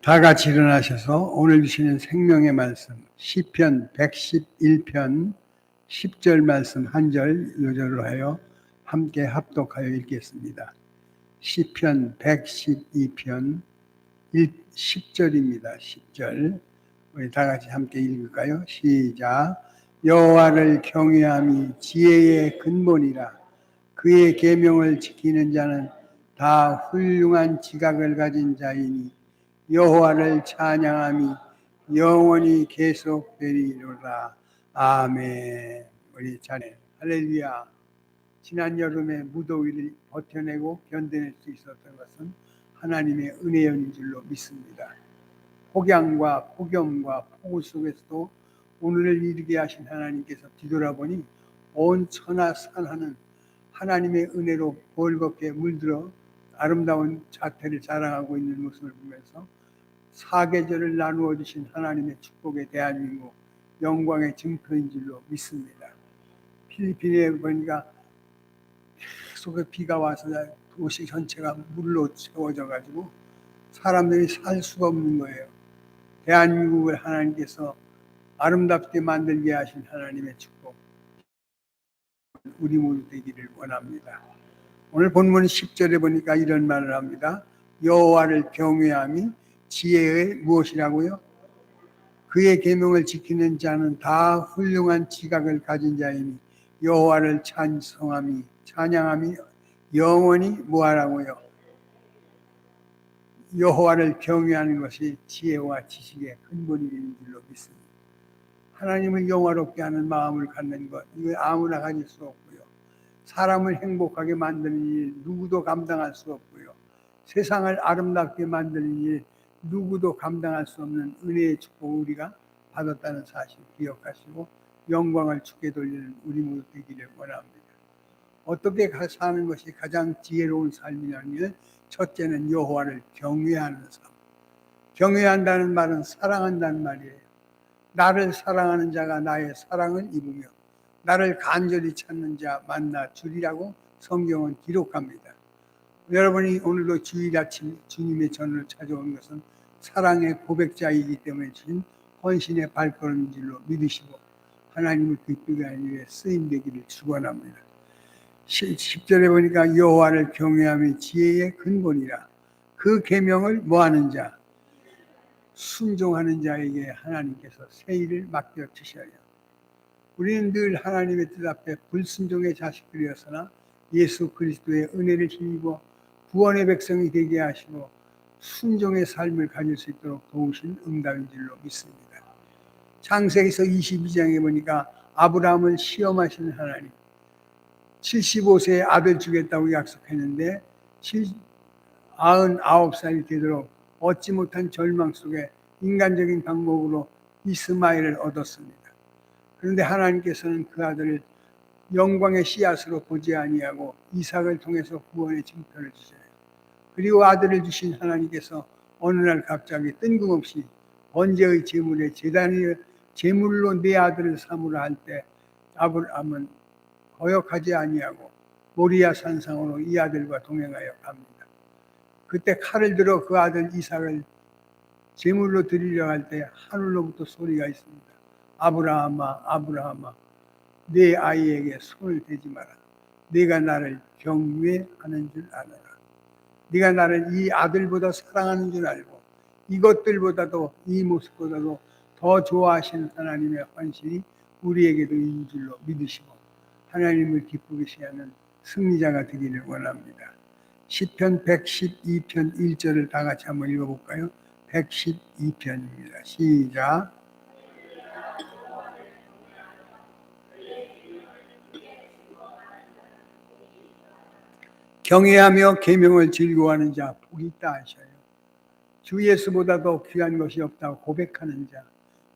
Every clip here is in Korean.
다 같이 일어나셔서 오늘 주시는 생명의 말씀 시편 111편 10절 말씀 한 절 요절로 하여 함께 합독하여 읽겠습니다. 시편 112편 10절입니다. 10절 우리 다 같이 함께 읽을까요? 시작. 여호와를 경외함이 지혜의 근본이라. 그의 계명을 지키는 자는 다 훌륭한 지각을 가진 자이니 여호와를 찬양함이 영원히 계속되리로다. 아멘. 우리 자네 할렐루야. 지난 여름에 무더위를 버텨내고 견뎌낼 수 있었던 것은 하나님의 은혜였는 줄로 믿습니다. 폭양과 폭염과 폭우 속에서도 오늘을 이르게 하신 하나님께서 뒤돌아보니 온 천하 산하는 하나님의 은혜로 벌겋게 물들어 아름다운 자태를 자랑하고 있는 모습을 보면서 사계절을 나누어 주신 하나님의 축복에 대한민국 영광의 증표인 줄로 믿습니다. 필리핀에 보니까 계속 비가 와서 도시 전체가 물로 채워져 가지고 사람들이 살 수가 없는 거예요. 대한민국을 하나님께서 아름답게 만들게 하신 하나님의 축복 우리 모두 되기를 원합니다. 오늘 본문 10절에 보니까 이런 말을 합니다. 여호와를 경외함이 지혜의 무엇이라고요? 그의 계명을 지키는 자는 다 훌륭한 지각을 가진 자이니 여호와를 찬송함이 찬양함이 영원히 뭐하라고요? 여호와를 경외하는 것이 지혜와 지식의 근본이 되는 줄로 믿습니다. 하나님을 영화롭게 하는 마음을 갖는 것, 이거 아무나 가질 수 없고요. 사람을 행복하게 만드는 일 누구도 감당할 수 없고요. 세상을 아름답게 만드는 일 누구도 감당할 수 없는 은혜의 축복을 우리가 받았다는 사실 기억하시고 영광을 주께 돌리는 우리 모두 되기를 원합니다. 어떻게 사는 것이 가장 지혜로운 삶이냐면 첫째는 여호와를 경외하는 삶. 경외한다는 말은 사랑한다는 말이에요. 나를 사랑하는 자가 나의 사랑을 입으며 나를 간절히 찾는 자 만나 주리라고 성경은 기록합니다. 여러분이 오늘도 주일 아침 주님의 전을 찾아온 것은 사랑의 고백자이기 때문에 주신 헌신의 발걸음인 줄로 믿으시고 하나님을 기쁘게 하기 위해 쓰임되기를 축원합니다. 10절에 보니까 여호와를 경외함이 지혜의 근본이라. 그 계명을 뭐하는 자? 순종하는 자에게 하나님께서 새 일을 맡겨주셔요. 우리는 늘 하나님의 뜻 앞에 불순종의 자식들이었으나 예수 그리스도의 은혜를 힘입어 구원의 백성이 되게 하시고 순종의 삶을 가질 수 있도록 도우신 응답인 줄로 믿습니다. 창세기서 22장에 보니까 아브라함을 시험하시는 하나님, 75세에 아들 주겠다고 약속했는데 99살이 되도록 얻지 못한 절망 속에 인간적인 방법으로 이스마엘을 얻었습니다. 그런데 하나님께서는 그 아들을 영광의 씨앗으로 보지 아니하고 이삭을 통해서 구원의 징표를 주셔요. 그리고 아들을 주신 하나님께서 어느 날 갑자기 뜬금없이 번제의 제물에 제단의 제물로 내 아들을 삼으라 할 때 아브라함은 거역하지 아니하고 모리아 산상으로 이 아들과 동행하여 갑니다. 그때 칼을 들어 그 아들 이삭을 제물로 드리려 할 때 하늘로부터 소리가 있습니다. 아브라함아, 아브라함아, 내 아이에게 손을 대지 마라. 네가 나를 경외하는 줄 알아라. 네가 나를 이 아들보다 사랑하는 줄 알고 이것들보다도 이 모습보다도 더 좋아하시는 하나님의 헌신이 우리에게도 있는 줄로 믿으시고 하나님을 기쁘게 하는 승리자가 되기를 원합니다. 시편 112편 1절을 다 같이 한번 읽어볼까요? 112편입니다. 시작. 경외하며 계명을 즐거워하는 자 복이 있다 하셔요. 주 예수보다도 귀한 것이 없다고 고백하는 자,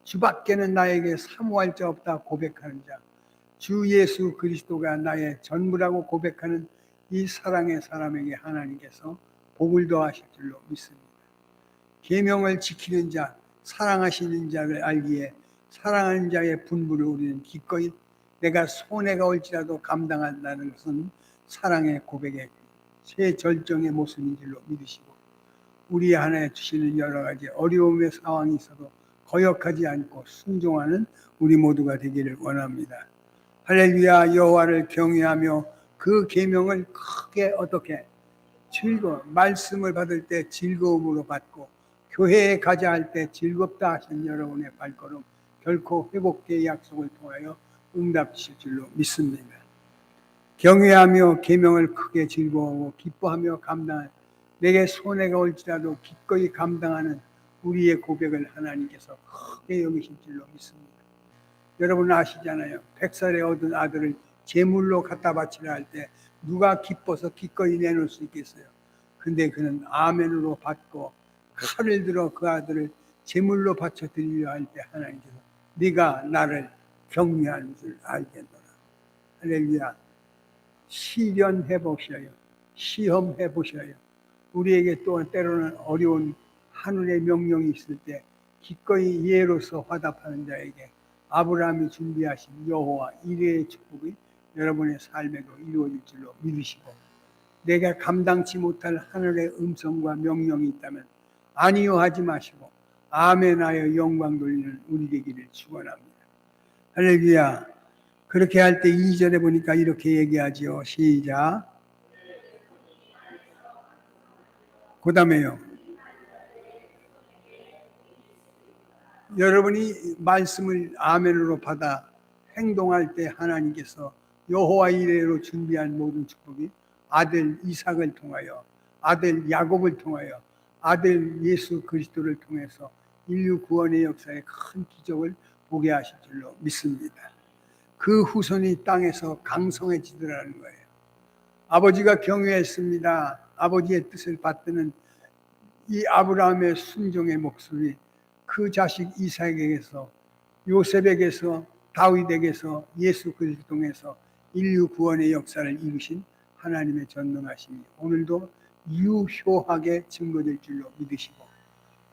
주밖에는 나에게 사모할 자 없다고 고백하는 자, 주 예수 그리스도가 나의 전부라고 고백하는 이 사랑의 사람에게 하나님께서 복을 더하실 줄로 믿습니다. 계명을 지키는 자, 사랑하시는 자를 알기에 사랑하는 자의 분부를 우리는 기꺼이 내가 손해가 올지라도 감당한다는 것은 사랑의 고백의 최절정의 모습인 줄로 믿으시고 우리 안에 주시는 여러 가지 어려움의 상황이 있어도 거역하지 않고 순종하는 우리 모두가 되기를 원합니다. 할렐루야. 여호와를 경외하며 그 계명을 크게 어떻게 말씀을 받을 때 즐거움으로 받고 교회에 가자 할 때 즐겁다 하신 여러분의 발걸음 결코 회복의 약속을 통하여 응답하실 줄로 믿습니다. 경외하며 계명을 크게 즐거워하고 기뻐하며 감당하는 내게 손해가 올지라도 기꺼이 감당하는 우리의 고백을 하나님께서 크게 여기실 줄로 믿습니다. 여러분 아시잖아요. 100살에 얻은 아들을 제물로 갖다 바치라 할 때 누가 기뻐서 기꺼이 내놓을 수 있겠어요. 근데 그는 아멘으로 받고 칼을 들어 그 아들을 제물로 바쳐 드리려 할 때 하나님께서 네가 나를 경외하는 줄 알겠노라. 할렐루야. 시련해 보셔요. 시험해 보셔요. 우리에게 또한 때로는 어려운 하늘의 명령이 있을 때 기꺼이 예로서 화답하는 자에게 아브라함이 준비하신 여호와 이레의 축복이 여러분의 삶에도 이루어질 줄로 믿으시고, 내가 감당치 못할 하늘의 음성과 명령이 있다면 아니요 하지 마시고 아멘하여 영광 돌리는 우리 되기를 축원합니다. 할렐루야. 그렇게 할 때 2절에 보니까 이렇게 얘기하지요. 시작. 그 다음에요. 여러분이 말씀을 아멘으로 받아 행동할 때 하나님께서 여호와 이레로 준비한 모든 축복이 아들 이삭을 통하여, 아들 야곱을 통하여, 아들 예수 그리스도를 통해서 인류 구원의 역사에 큰 기적을 보게 하실 줄로 믿습니다. 그 후손이 땅에서 강성해지더라는 거예요. 아버지가 경외했습니다. 아버지의 뜻을 받드는 이 아브라함의 순종의 목소리, 그 자식 이삭에게서, 요셉에게서, 다윗에게서, 예수 그리스도 통해서 인류 구원의 역사를 이루신 하나님의 전능하심이 오늘도 유효하게 증거될 줄로 믿으시고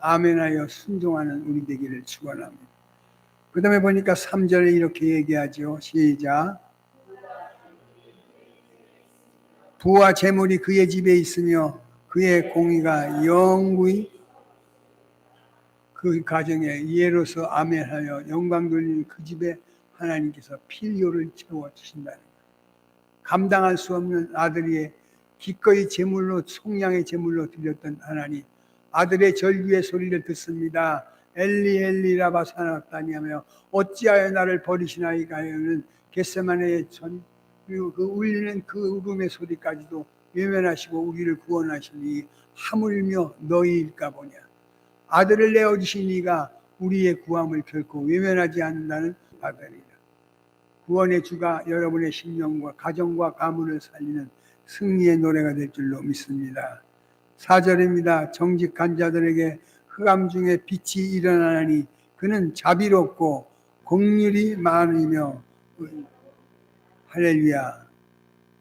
아멘하여 순종하는 우리 되기를 축원합니다. 그 다음에 보니까 3절에 이렇게 얘기하죠. 시작. 부와 재물이 그의 집에 있으며 그의 공의가 영구히 그 가정에 예로서 아멘하여 영광 돌리는 그 집에 하나님께서 필요를 채워주신다는 거예요. 감당할 수 없는 아들이 기꺼이 제물로, 속량의 제물로 드렸던 하나님, 아들의 절규의 소리를 듣습니다. 엘리 엘리 라마 사나다니 하며 어찌하여 나를 버리시나이까 하는 겟세마네의 그리고 그 울리는 그 울음의 소리까지도 외면하시고 우리를 구원하시니 하물며 너희일까 보냐. 아들을 내어주신 이가 우리의 구함을 결코 외면하지 않는다는 바다리라. 구원의 주가 여러분의 심령과 가정과 가문을 살리는 승리의 노래가 될 줄로 믿습니다. 4절입니다. 정직한 자들에게 흑암 중에 빛이 일어나니 그는 자비롭고 긍휼이 많으며. 할렐루야.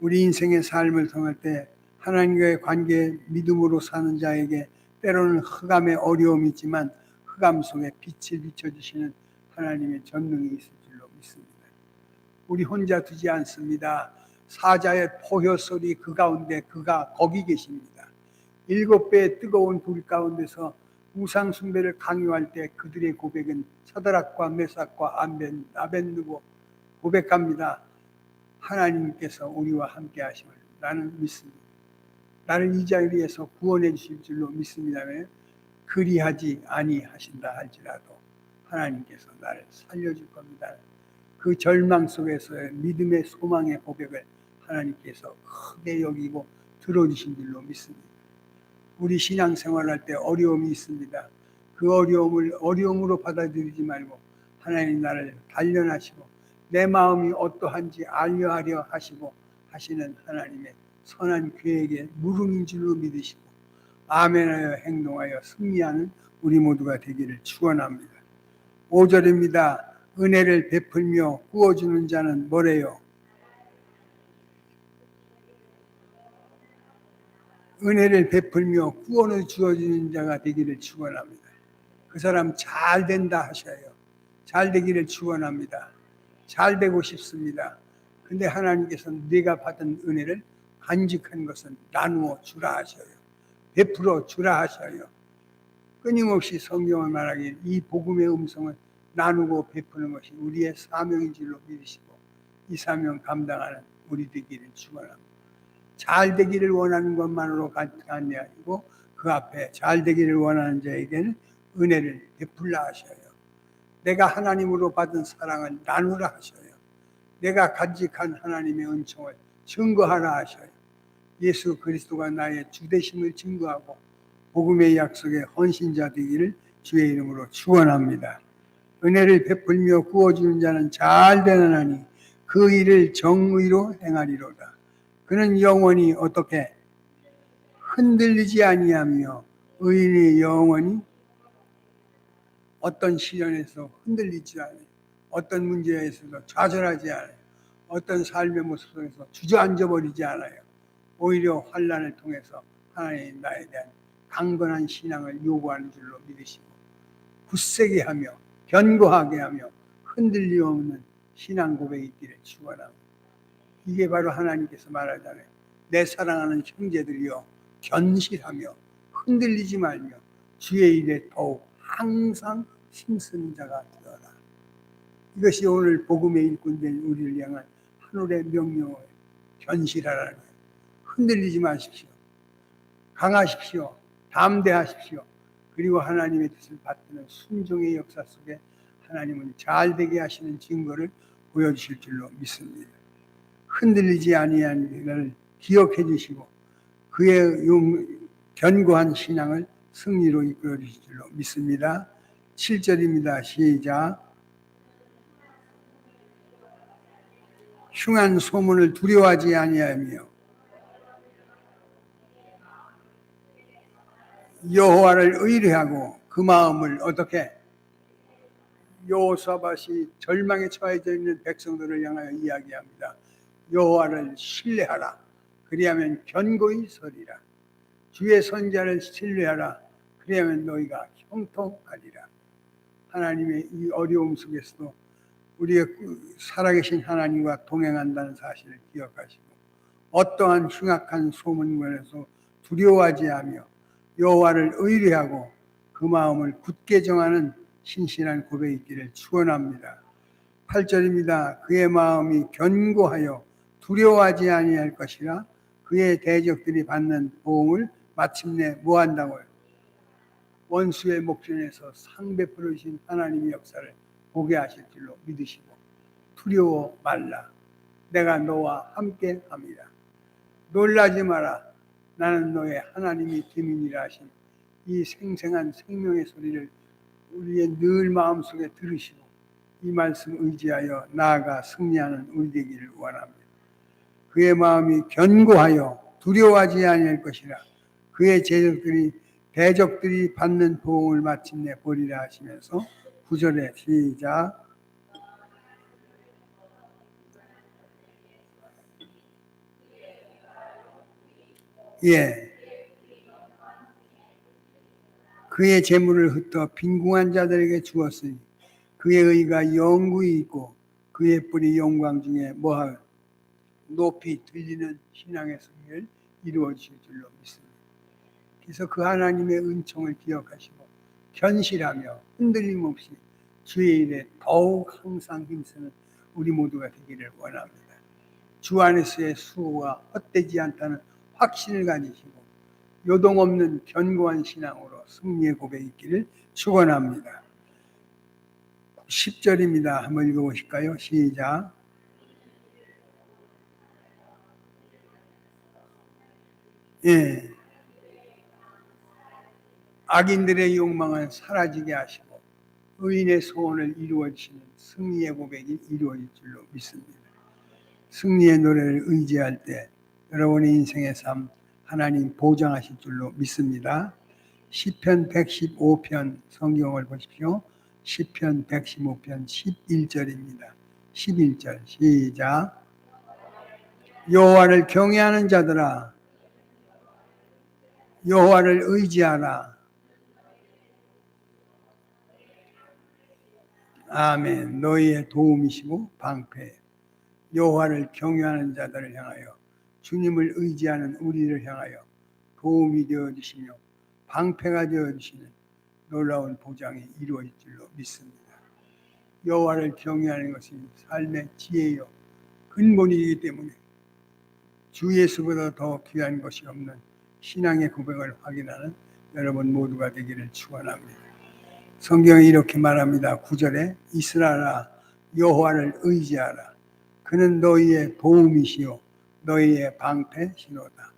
우리 인생의 삶을 통할 때 하나님과의 관계에 믿음으로 사는 자에게 때로는 흑암의 어려움이 있지만 흑암 속에 빛을 비춰주시는 하나님의 전능이 있을 줄로 믿습니다. 우리 혼자 두지 않습니다. 사자의 포효 소리 그 가운데 그가 거기 계십니다. 7배의 뜨거운 불 가운데서 우상 숭배를 강요할 때 그들의 고백은 사드락과 메삭과 아벤느고 고백합니다. 하나님께서 우리와 함께 하심을 나는 믿습니다. 나를 이 자리에서 구원해 주실 줄로 믿습니다만 그리하지 아니하신다 할지라도 하나님께서 나를 살려줄 겁니다. 그 절망 속에서의 믿음의 소망의 고백을 하나님께서 크게 여기고 들어주신 줄로 믿습니다. 우리 신앙생활할 때 어려움이 있습니다. 그 어려움을 어려움으로 받아들이지 말고 하나님 나를 단련하시고 내 마음이 어떠한지 알려하려 하시고 하시는 하나님의 선한 계획에 무릉인 줄로 믿으시고 아멘하여 행동하여 승리하는 우리 모두가 되기를 축원합니다. 5절입니다. 은혜를 베풀며 구워주는 자는 뭐래요? 은혜를 베풀며 구원을 주어주는 자가 되기를 축원합니다. 그 사람 잘 된다 하셔요. 잘 되기를 축원합니다. 잘 되고 싶습니다. 근데 하나님께서는 네가 받은 은혜를 간직한 것은 나누어 주라 하셔요. 베풀어 주라 하셔요. 끊임없이 성경을 말하길 이 복음의 음성을 나누고 베푸는 것이 우리의 사명인 줄로 믿으시고 이 사명 감당하는 우리 되기를 축원합니다. 잘 되기를 원하는 것만으로 가는 게 아니고 그 앞에 잘 되기를 원하는 자에게는 은혜를 베풀라 하셔요. 내가 하나님으로 받은 사랑을 나누라 하셔요. 내가 간직한 하나님의 은총을 증거하라 하셔요. 예수 그리스도가 나의 주되심을 증거하고 복음의 약속에 헌신자 되기를 주의 이름으로 축원합니다. 은혜를 베풀며 구워주는 자는 잘 되나니 그 일을 정의로 행하리로다. 그는 영원히 어떻게 흔들리지 아니하며 의인의 영원히 어떤 시련에서 흔들리지 않아요. 어떤 문제에서도 좌절하지 않아요. 어떤 삶의 모습 속에서 주저앉아 버리지 않아요. 오히려 환난을 통해서 하나님 나에 대한 강건한 신앙을 요구하는 줄로 믿으시고 굳세게 하며 견고하게 하며 흔들림 없는 신앙 고백이 있기를 축원합니다. 이게 바로 하나님께서 말하잖아요. 내 사랑하는 형제들이여 견실하며 흔들리지 말며 주의 일에 더욱 항상 힘쓰는 자가 되어라. 이것이 오늘 복음의 일꾼된 우리를 향한 하늘의 명령을 견실하라는 거예요. 흔들리지 마십시오. 강하십시오. 담대하십시오. 그리고 하나님의 뜻을 받드는 순종의 역사 속에 하나님은 잘되게 하시는 증거를 보여주실 줄로 믿습니다. 흔들리지 아니한 것을 기억해 주시고 그의 견고한 신앙을 승리로 이끌어 주실 줄로 믿습니다. 7절입니다. 시작. 흉한 소문을 두려워하지 아니하며 여호와를 의뢰하고 그 마음을 어떻게 여호사밧이 절망에 처해져 있는 백성들을 향하여 이야기합니다. 여호와를 신뢰하라. 그리하면 견고히 서리라. 주의 선자를 신뢰하라. 그리하면 너희가 형통하리라. 하나님의 이 어려움 속에서도 우리의 살아계신 하나님과 동행한다는 사실을 기억하시고 어떠한 흉악한 소문에서 두려워하지 않으며 여호와를 의뢰하고 그 마음을 굳게 정하는 신실한 고백이 있기를 축원합니다. 8절입니다. 그의 마음이 견고하여 두려워하지 아니할 것이라. 그의 대적들이 받는 보응을 마침내 뭐한다고요? 원수의 목전에서 상 베풀어 주신 하나님의 역사를 보게 하실 줄로 믿으시고 두려워 말라. 내가 너와 함께 합니다. 놀라지 마라. 나는 너의 하나님이 됨이니라 하신 이 생생한 생명의 소리를 우리의 늘 마음속에 들으시고 이 말씀 의지하여 나아가 승리하는 우리 되기를 원합니다. 그의 마음이 견고하여 두려워하지 아니할 것이라. 그의 대적들이 받는 보응을 마침내 보리라 하시면서 9절에 시작. 예. 그의 재물을 흩어 빈궁한 자들에게 주었으니 그의 의가 영구히 있고 그의 뿔이 영광 중에 뭐하 높이 들리는 신앙의 승리를 이루어 주실 줄로 믿습니다. 그래서 그 하나님의 은총을 기억하시고 견실하며 흔들림 없이 주의 일에 더욱 항상 힘쓰는 우리 모두가 되기를 원합니다. 주 안에서의 수호가 헛되지 않다는 확신을 가지시고 요동 없는 견고한 신앙으로 승리의 고백이 있기를 축원합니다. 10절입니다. 한번 읽어보실까요? 시작. 예. 악인들의 욕망은 사라지게 하시고 의인의 소원을 이루어주시는 승리의 고백이 이루어질 줄로 믿습니다. 승리의 노래를 의지할 때 여러분의 인생의 삶 하나님 보장하실 줄로 믿습니다. 시편 115편 성경을 보십시오. 시편 115편 11절입니다. 11절 시작. 여호와를 경외하는 자들아 여호와를 의지하라. 아멘. 너희의 도움이시고 방패. 여호와를 경외하는 자들을 향하여 주님을 의지하는 우리를 향하여 도움이 되어주시며 방패가 되어주시는 놀라운 보장이 이루어질 줄로 믿습니다. 여호와를 경외하는 것이 삶의 지혜요 근본이기 때문에 주 예수보다 더 귀한 것이 없는 신앙의 고백을 확인하는 여러분 모두가 되기를 축원합니다. 성경이 이렇게 말합니다. 9절에 이스라엘아 여호와를 의지하라. 그는 너희의 도움이시요 너희의 방패시로다.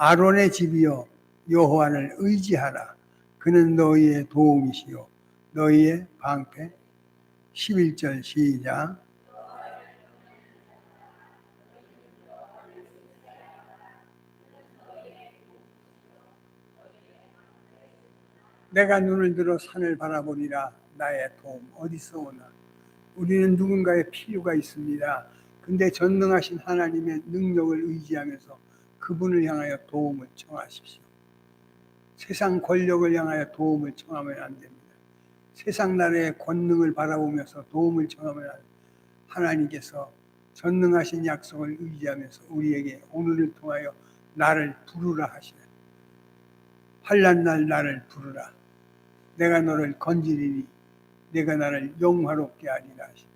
아론의 집이여 여호와를 의지하라. 그는 너희의 도움이시요 너희의 방패. 11절 시작. 내가 눈을 들어 산을 바라보니라. 나의 도움 어디서 오나. 우리는 누군가의 필요가 있습니다. 근데 전능하신 하나님의 능력을 의지하면서 그분을 향하여 도움을 청하십시오. 세상 권력을 향하여 도움을 청하면 안 됩니다. 세상 나라의 권능을 바라보면서 도움을 청하면 하나님께서 전능하신 약속을 의지하면서 우리에게 오늘을 통하여 나를 부르라 하시네. 환난 날 나를 부르라. 내가 너를 건지리니 내가 나를 영화롭게 하리라 하시네.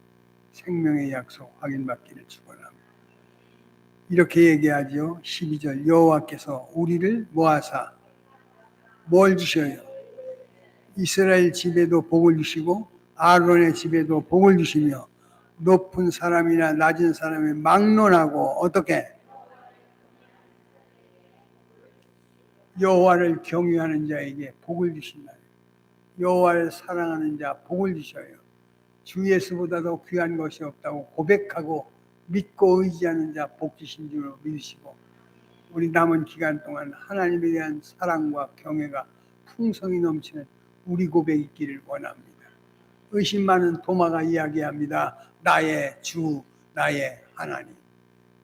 생명의 약속 확인받기를 축원합니다. 이렇게 얘기하죠. 12절 여호와께서 우리를 모아사 뭘 주셔요? 이스라엘 집에도 복을 주시고 아론의 집에도 복을 주시며 높은 사람이나 낮은 사람이 막론하고 어떻게 여호와를 경외하는 자에게 복을 주신다. 여호와를 사랑하는 자 복을 주셔요. 주 예수보다도 귀한 것이 없다고 고백하고 믿고 의지하는 자 복 주신 줄로 믿으시고 우리 남은 기간 동안 하나님에 대한 사랑과 경외가 풍성히 넘치는 우리 고백이 있기를 원합니다. 의심 많은 도마가 이야기합니다. 나의 주, 나의 하나님.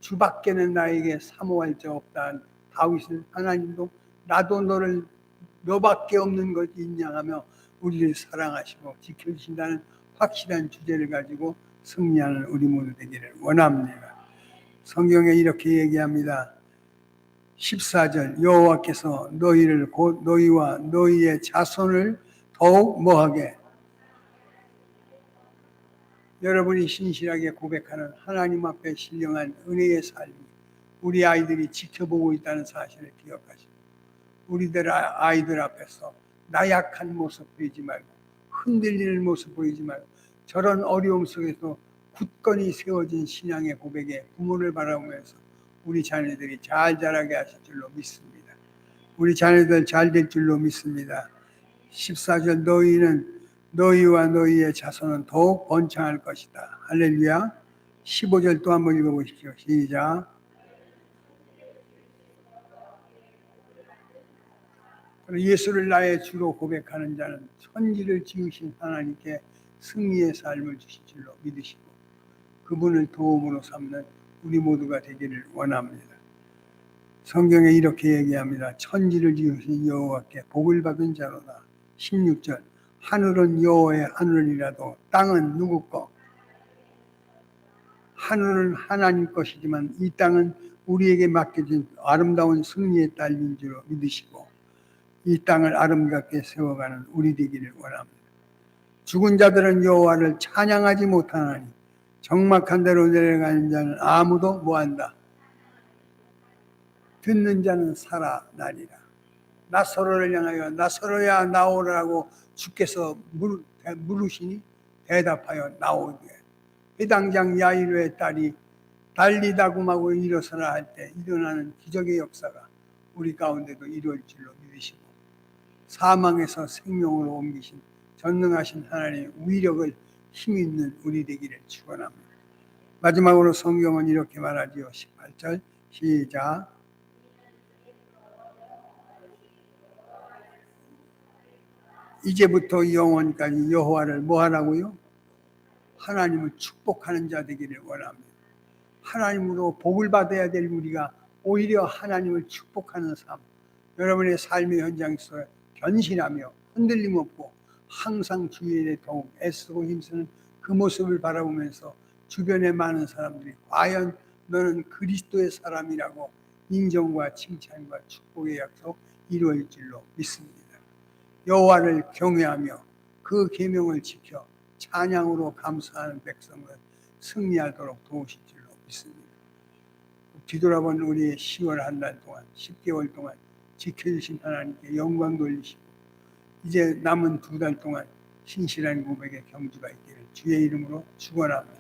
주밖에는 나에게 사모할 자 없다. 다윗은 하나님도 나도 너를 너밖에 없는 것이 있냐 하며 우리를 사랑하시고 지켜주신다는 확실한 주제를 가지고 승리하는 우리 모두 되기를 원합니다. 성경에 이렇게 얘기합니다. 14절 여호와께서 너희를 곧 너희와 너희의 자손을 더욱 뭐하게 여러분이 신실하게 고백하는 하나님 앞에 신령한 은혜의 삶이 우리 아이들이 지켜보고 있다는 사실을 기억하시고 우리들 아이들 앞에서 나약한 모습 보이지 말고 흔들리는 모습 보이지 말고 저런 어려움 속에서 굳건히 세워진 신앙의 고백에 부모를 바라보면서 우리 자녀들이 잘 자라게 하실 줄로 믿습니다. 우리 자녀들 잘 될 줄로 믿습니다. 14절 너희는 너희와 너희의 자손은 더욱 번창할 것이다. 할렐루야. 15절 또 한번 읽어보십시오. 시작. 예수를 나의 주로 고백하는 자는 천지를 지으신 하나님께 승리의 삶을 주실 줄로 믿으시고 그분을 도움으로 삼는 우리 모두가 되기를 원합니다. 성경에 이렇게 얘기합니다. 천지를 지으신 여호와께 복을 받은 자로다. 16절 하늘은 여호와의 하늘이라도 땅은 누구 거? 하늘은 하나님 것이지만 이 땅은 우리에게 맡겨진 아름다운 승리의 딸인 줄로 믿으시고 이 땅을 아름답게 세워가는 우리 되기를 원합니다. 죽은 자들은 여호와를 찬양하지 못하나니 적막한 데로 내려가는 자는 아무도 뭐한다? 듣는 자는 살아나리라. 나사로를 향하여 나사로야 나오라고 주께서 물으시니 대답하여 나오되 회당장 야이로의 딸이 달리다굼하고 일어서라 할 때 일어나는 기적의 역사가 우리 가운데도 이루어질 줄로 믿으시고 사망에서 생명으로 옮기신 전능하신 하나님의 위력을 힘있는 우리 되기를 축원합니다. 마지막으로 성경은 이렇게 말하지요. 18절 시작. 이제부터 영원까지 여호와를 뭐하라고요? 하나님을 축복하는 자 되기를 원합니다. 하나님으로 복을 받아야 될 우리가 오히려 하나님을 축복하는 삶, 여러분의 삶의 현장에서 견신하며 흔들림 없고 항상 주일에 더욱 애쓰고 힘쓰는 그 모습을 바라보면서 주변의 많은 사람들이 과연 너는 그리스도의 사람이라고 인정과 칭찬과 축복의 약속 이루어질 줄로 믿습니다. 여호와를 경외하며 그 계명을 지켜 찬양으로 감사하는 백성은 승리하도록 도우실 줄로 믿습니다. 뒤돌아본 우리의 10월 한 달 동안 10개월 동안 지켜주신 하나님께 영광 돌리시고 이제 남은 2달 동안 신실한 고백의 경주가 있기를 주의 이름으로 축원합니다.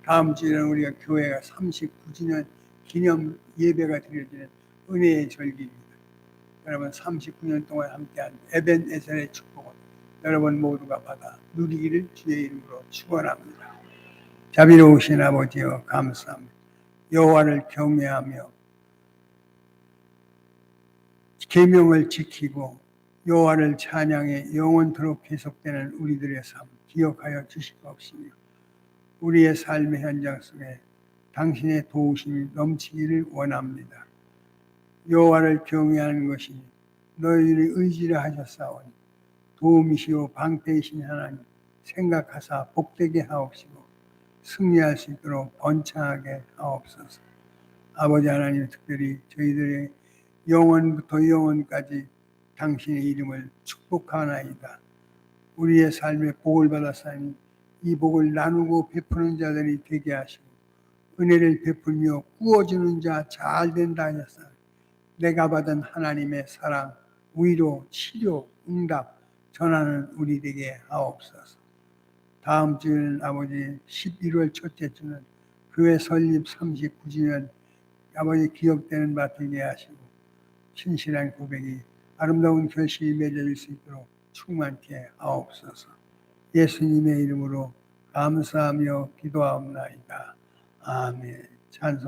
다음 주에는 우리가 교회가 39주년 기념 예배가 드려지는 은혜의 절기입니다. 여러분 39년 동안 함께한 에벤에셀의 축복은 여러분 모두가 받아 누리기를 주의 이름으로 축원합니다. 자비로우신 아버지여 감사합니다. 여호와를 경외하며 계명을 지키고 여호와를 찬양해 영원토록 계속되는 우리들의 삶 기억하여 주시옵시며 우리의 삶의 현장 속에 당신의 도우심이 넘치기를 원합니다. 여호와를 경외하는 것이 너희를 의지를 하셨사오니 도움이시오 방패이신 하나님 생각하사 복되게 하옵시고 승리할 수 있도록 번창하게 하옵소서. 아버지 하나님 특별히 저희들의 영원부터 영원까지 당신의 이름을 축복하나이다. 우리의 삶에 복을 받았사니 이 복을 나누고 베푸는 자들이 되게 하시고 은혜를 베풀며 구워주는 자 잘 된다 하셨사니 내가 받은 하나님의 사랑, 위로, 치료, 응답 전하는 우리 되게 하옵소서. 다음 주에는 아버지 11월 첫째 주는 교회 설립 39주년 아버지 기억되는 바 되게 하시고 신실한 고백이 아름다운 결실이 맺어질 수 있도록 충만케 하옵소서. 예수님의 이름으로 감사하며 기도하옵나이다. 아멘. 찬송.